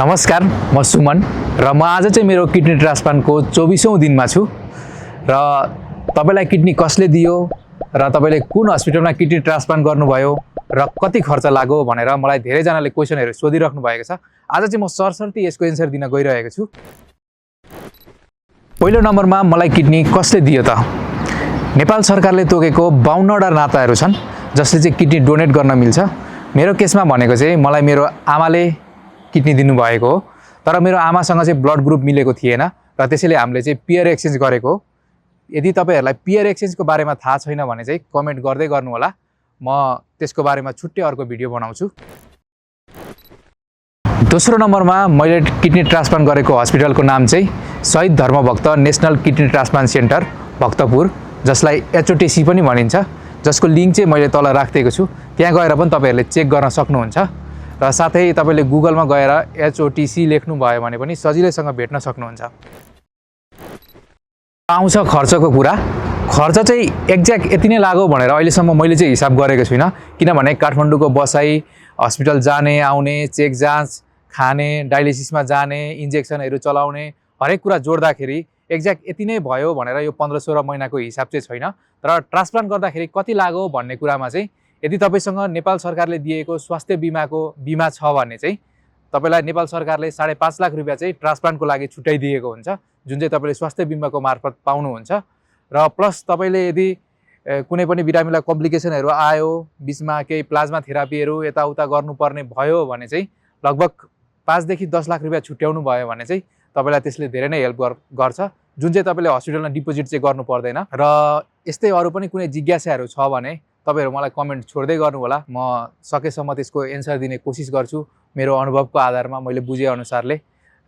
नमस्कार, म सुमन र म आज चाहिँ मेरो किडनी ट्रान्सप्लान्टको 24औं दिनमा छु र तपाईलाई किडनी कसले दियो र तपाईले कुन हस्पिटलमा किडनी ट्रान्सप्लान्ट गर्नुभयो र कति खर्च लाग्यो भनेर मलाई धेरै जनाले क्वेशनहरु सोधिराख्नु भएको छ। आज चाहिँ म सरसर्ती यसको एन्सर दिन गइरहेको छु। पहिलो नम्बरमा मलाई किडनी कसले दियो त? नेपाल सरकारले तोकेको 52 वटा नाताहरू छन् जसले चाहिँ किडनी डोनेट गर्न मिल्छ। मेरो केसमा भनेको चाहिँ मलाई मेरो आमाले किडनी दिनु भएको हो, तर मेरो आमासँग चाहिँ ब्लड ग्रुप मिलेको थिएन र त्यसैले हामीले चाहिँ पियर एक्सचेन्ज गरेको हो। यदि तपाईहरुलाई पियर एक्सचेन्जको बारेमा थाहा छैन भने चाहिँ कमेन्ट गर्दै गर्नु होला, म त्यसको बारेमा छुट्टै अर्को भिडियो बनाउँछु। दोस्रो नम्बरमा मैले किडनी ट्रान्सप्लान्ट गरेको हस्पिटलको नाम चाहिँ शहीद Dharmabhakta national kidney transplant centre Bhaktapur, जसलाई एचओटीसी पनि भनिन्छ, जसको लिंक चाहिँ मैले तल राखिदिएको छु। त्यहाँ गएर पनि तपाईहरुले चेक गर्न सक्नुहुन्छ र साथै तपाईले गुगलमा गएर एचओटीसी लेख्नु भयो भने पनि सजिलैसँग भेट्न सक्नुहुन्छ। आउँछ खर्चको कुरा। खर्च चाहिँ एक्ज्याक्ट यति नै लाग्यो भनेर अहिलेसम्म मैले चाहिँ हिसाब गरेको छुइनँ, किनभने काठमाडौँको बसाई, हस्पिटल जाने आउने, चेक जाँच, खाने, डायलिसिसमा जाने, इन्जेक्सनहरु चलाउने, हरेक कुरा जोड्दाखेरि एक्ज्याक्ट यति नै भयो भनेर यो 15-16 महिनाको हिसाब चाहिँ छैन। तर ट्रान्सप्लान्ट गर्दाखेरि कति लाग्यो भन्ने कुरामा चाहिँ यदि तपाईसँग नेपाल सरकारले दिएको स्वास्थ्य बीमा छ भने चाहिँ तपाईलाई नेपाल सरकारले 5.5 लाख रुपैयाँ चाहिँ ट्रान्सप्लान्टको लागि छुट्याइ दिएको हुन्छ, जुन चाहिँ तपाईले स्वास्थ्य बीमाको मार्फत पाउनुहुन्छ। र प्लस तपाईले यदि कुनै पनि बिरामीलाई कम्प्लिकेसनहरु आयो, बीचमा केही प्लाज्मा थेरापीहरु यताउता गर्नुपर्ने भयो भने चाहिँ लगभग 5 देखि 10 लाख रुपैयाँ छुट्याउनु भयो भने चाहिँ तपाईलाई त्यसले धेरै नै हेल्प गर्छ, जुन चाहिँ तपाईले हस्पिटलमा डिपोजिट चाहिँ गर्नु पर्दैन। र यस्तै अरु पनि कुनै जिज्ञासाहरु छ भने तपाईहरु मलाई कमेन्ट छोड्दै गर्नु होला, म सकेसम्म त्यसको एन्सर दिने कोसिस गर्छु मेरो अनुभवको आधारमा मैले बुझे अनुसारले।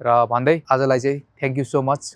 र भन्दै आजलाई चाहिँ थ्यांक यू सो मच।